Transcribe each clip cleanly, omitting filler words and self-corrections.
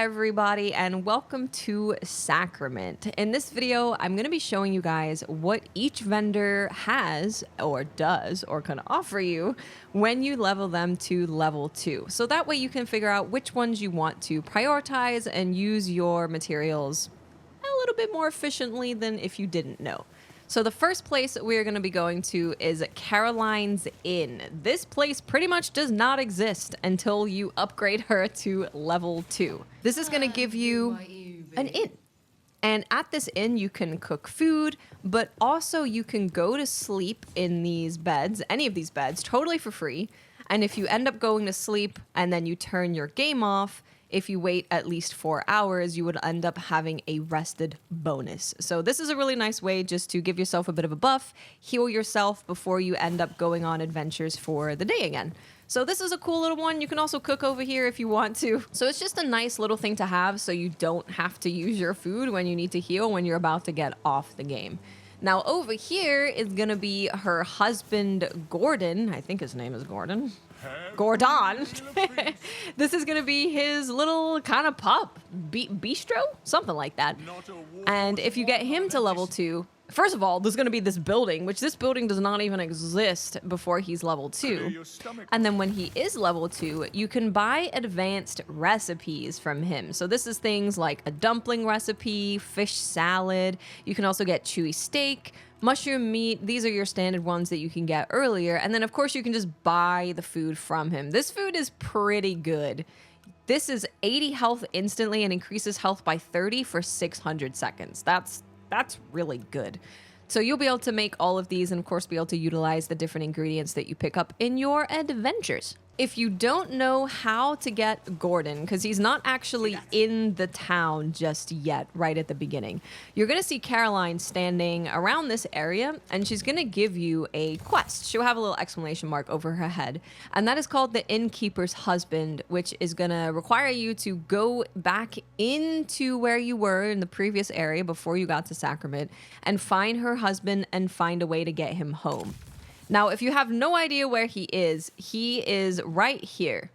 everybody, and welcome to Sacrament. In this video, I'm going to be showing you guys what each vendor has or does or can offer you when you level them to level 2. So that way you can figure out which ones you want to prioritize and use your materials a little bit more efficiently than if you didn't know. So the first place we're going to be going to is Caroline's Inn. This place pretty much does not exist until you upgrade her to level 2. This is going to give you an inn. And at this inn, you can cook food, but also you can go to sleep in these beds, any of these beds, totally for free. And if you end up going to sleep and then you turn your game off, if you wait at least 4 hours, you would end up having a rested bonus. So this is a really nice way just to give yourself a bit of a buff, heal yourself before you end up going on adventures for the day again. So this is a cool little one. You can also cook over here if you want to. So it's just a nice little thing to have so you don't have to use your food when you need to heal when you're about to get off the game. Now over here is gonna be her husband, Gordon. I think his name is Gordon. Gordon. This is going to be his little kind of pup. Bistro? Something like that. And if you get him to level 2, first of all, there's going to be this building, which this building does not even exist before he's level 2. And then when he is level 2, you can buy advanced recipes from him. So this is things like a dumpling recipe, fish salad. You can also get chewy steak, mushroom meat. These are your standard ones that you can get earlier. And then, of course, you can just buy the food from him. This food is pretty good. This is 80 health instantly and increases health by 30 for 600 seconds. That's really good. So you'll be able to make all of these and, of course, be able to utilize the different ingredients that you pick up in your adventures. If you don't know how to get Gordon, because he's not actually in the town just yet, right at the beginning, you're going to see Caroline standing around this area, and she's going to give you a quest. She'll have a little exclamation mark over her head, and that is called the Innkeeper's Husband, which is going to require you to go back into where you were in the previous area before you got to Sacrament and find her husband and find a way to get him home. Now, if you have no idea where he is right here.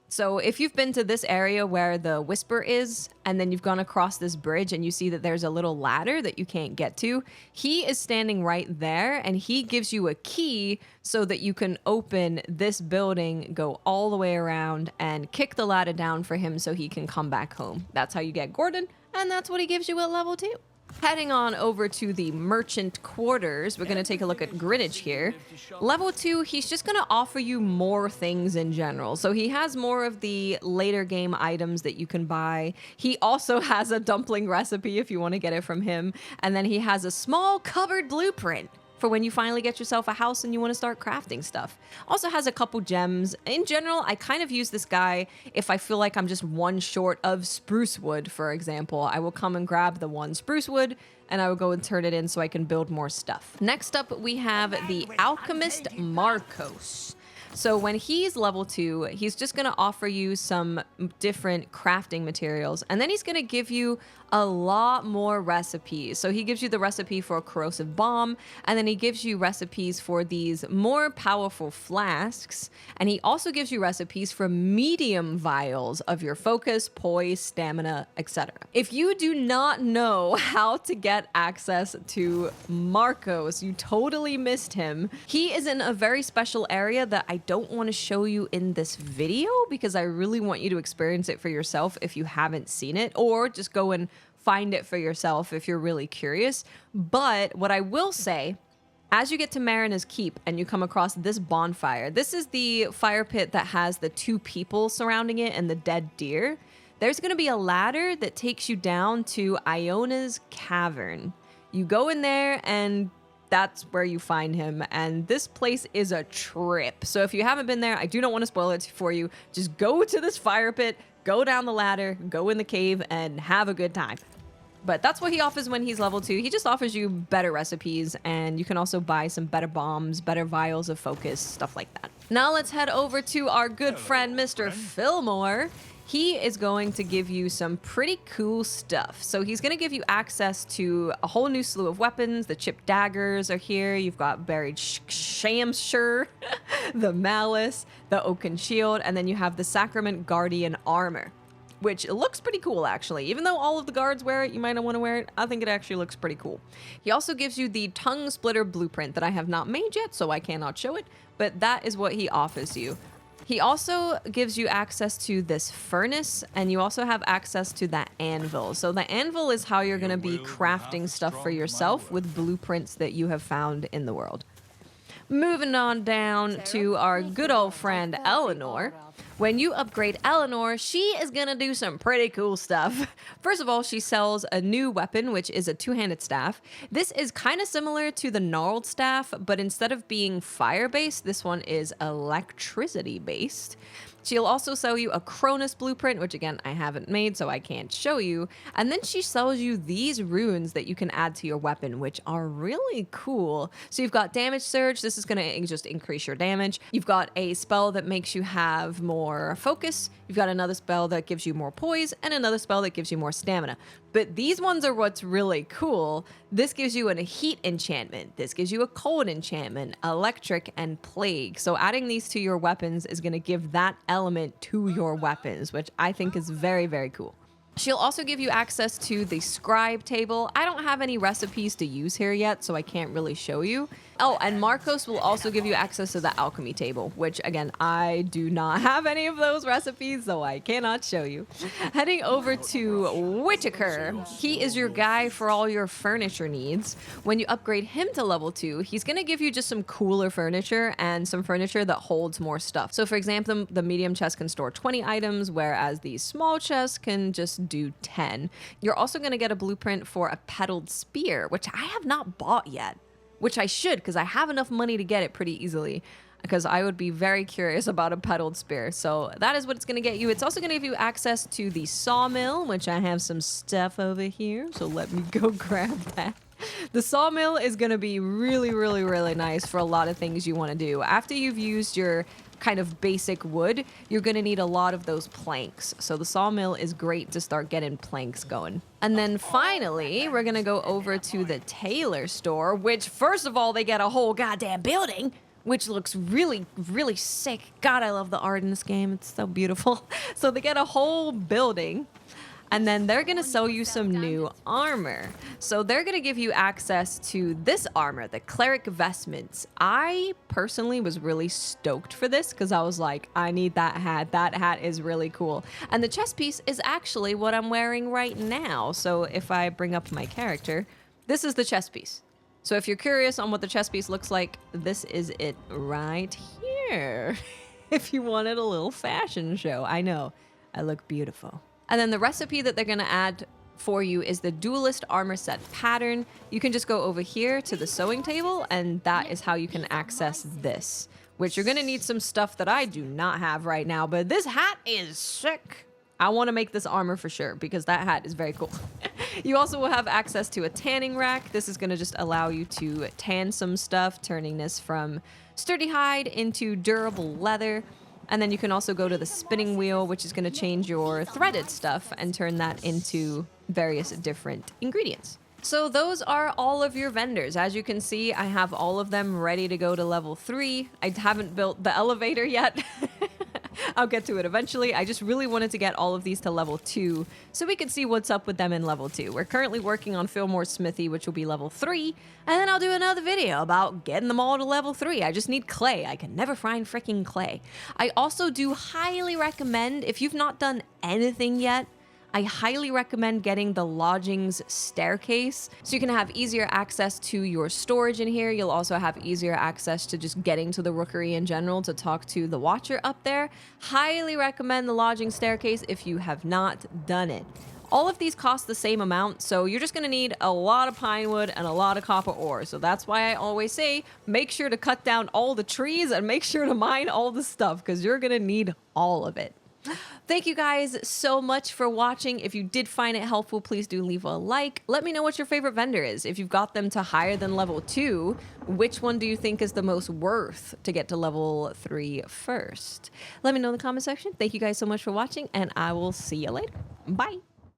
So if you've been to this area where the Whisper is, and then you've gone across this bridge and you see that there's a little ladder that you can't get to, he is standing right there, and he gives you a key so that you can open this building, go all the way around, and kick the ladder down for him so he can come back home. That's how you get Gordon, and that's what he gives you at level 2. Heading on over to the merchant quarters, we're going to take a look at Grinage here. Level 2, he's just going to offer you more things in general. So he has more of the later game items that you can buy. He also has a dumpling recipe if you want to get it from him. And then he has a small cupboard blueprint for when you finally get yourself a house and you want to start crafting stuff. Also has a couple gems. In general, I kind of use this guy if I feel like I'm just one short of spruce wood, for example. I will come and grab the one spruce wood and I will go and turn it in so I can build more stuff. Next up, we have the Alchemist Marcos. So when he's level 2, he's just going to offer you some different crafting materials, and then he's going to give you a lot more recipes. So he gives you the recipe for a corrosive bomb, and then he gives you recipes for these more powerful flasks, and he also gives you recipes for medium vials of your focus, poise, stamina, etc. If you do not know how to get access to Marcos, you totally missed him. He is in a very special area that I don't want to show you in this video because I really want you to experience it for yourself if you haven't seen it, or just go and find it for yourself if you're really curious. But what I will say, as you get to Marina's Keep and you come across this bonfire, this is the fire pit that has the 2 people surrounding it and the dead deer. There's going to be a ladder that takes you down to Iona's Cavern. You go in there and that's where you find him, and this place is a trip. So if you haven't been there, I do not want to spoil it for you. Just go to this fire pit, go down the ladder, go in the cave, and have a good time. But that's what he offers when he's level 2. He just offers you better recipes, and you can also buy some better bombs, better vials of focus, stuff like that. Now let's head over to our good friend, Mr. Filmore. He is going to give you some pretty cool stuff. So he's going to give you access to a whole new slew of weapons. The chipped daggers are here. You've got buried shamshire, the malice, the oaken shield, and then you have the Sacrament Guardian armor. which looks pretty cool actually. Even though all of the guards wear it, you might not want to wear it. I think it actually looks pretty cool. He also gives you the tongue splitter blueprint that I have not made yet, so I cannot show it, but that is what he offers you. He also gives you access to this furnace, and you also have access to that anvil. So the anvil is how you're going to be crafting stuff for yourself with blueprints that you have found in the world. Moving on down to our good old friend Elanor. When you upgrade Elanor, she is going to do some pretty cool stuff. First of all, she sells a new weapon, which is a two-handed staff. This is kind of similar to the gnarled staff, but instead of being fire-based, this one is electricity-based. She'll also sell you a Cronus blueprint, which again, I haven't made, so I can't show you. And then she sells you these runes that you can add to your weapon, which are really cool. So you've got damage surge. This is going to just increase your damage. You've got a spell that makes you have more focus. You've got another spell that gives you more poise and another spell that gives you more stamina. But these ones are what's really cool. This gives you a heat enchantment. This gives you a cold enchantment, electric, and plague. So adding these to your weapons is going to give that element to your weapons, which I think is very, very cool. She'll also give you access to the scribe table. I don't have any recipes to use here yet, so I can't really show you. Oh, and Marcos will also give you access to the alchemy table, which again, I do not have any of those recipes, so I cannot show you. Heading over to Whitaker. He is your guy for all your furniture needs. When you upgrade him to level 2, he's going to give you just some cooler furniture and some furniture that holds more stuff. So for example, the medium chest can store 20 items, whereas the small chest can just do 10. You're also going to get a blueprint for a pedaled spear, which I have not bought yet. Which I should, because I have enough money to get it pretty easily, because I would be very curious about a pedaled spear. So that is what it's going to get you. It's also going to give you access to the sawmill, which I have some stuff over here, so let me go grab that. The sawmill is going to be really, really, really nice for a lot of things you want to do. After you've used your kind of basic wood, you're going to need a lot of those planks. So the sawmill is great to start getting planks going. And then finally, we're going to go over to the Tayor Store, which first of all, they get a whole goddamn building, which looks really, really sick. God, I love the art in this game. It's so beautiful. So they get a whole building. And then they're going to sell you some new armor. So they're going to give you access to this armor, the cleric vestments. I personally was really stoked for this because I was like, I need that hat. That hat is really cool. And the chest piece is actually what I'm wearing right now. So if I bring up my character, this is the chest piece. So if you're curious on what the chest piece looks like, this is it right here. If you wanted a little fashion show, I know, I look beautiful. And then the recipe that they're going to add for you is the duelist armor set pattern. You can just go over here to the sewing table, and that is how you can access this, which you're going to need some stuff that I do not have right now, but this hat is sick. I want to make this armor for sure because that hat is very cool. You also will have access to a tanning rack. This is going to just allow you to tan some stuff, turning this from sturdy hide into durable leather. And then you can also go to the spinning wheel, which is going to change your threaded stuff and turn that into various different ingredients. So those are all of your vendors. As you can see, I have all of them ready to go to level 3. I haven't built the elevator yet. I'll get to it eventually. I just really wanted to get all of these to level 2 so we could see what's up with them in level 2. We're currently working on Filmore Smithy, which will be level 3, and then I'll do another video about getting them all to level 3. I just need clay. I can never find freaking clay. I also do highly recommend, if you've not done anything yet, I highly recommend getting the lodgings staircase so you can have easier access to your storage in here. You'll also have easier access to just getting to the rookery in general to talk to the watcher up there. Highly recommend the lodging staircase if you have not done it. All of these cost the same amount, so you're just going to need a lot of pine wood and a lot of copper ore. So that's why I always say make sure to cut down all the trees and make sure to mine all the stuff because you're going to need all of it. Thank you guys so much for watching. If you did find it helpful, please do leave a like. Let me know what your favorite vendor is. If you've got them to higher than level 2, which one do you think is the most worth to get to level 3 first? Let me know in the comment section. Thank you guys so much for watching, and I will see you later. Bye.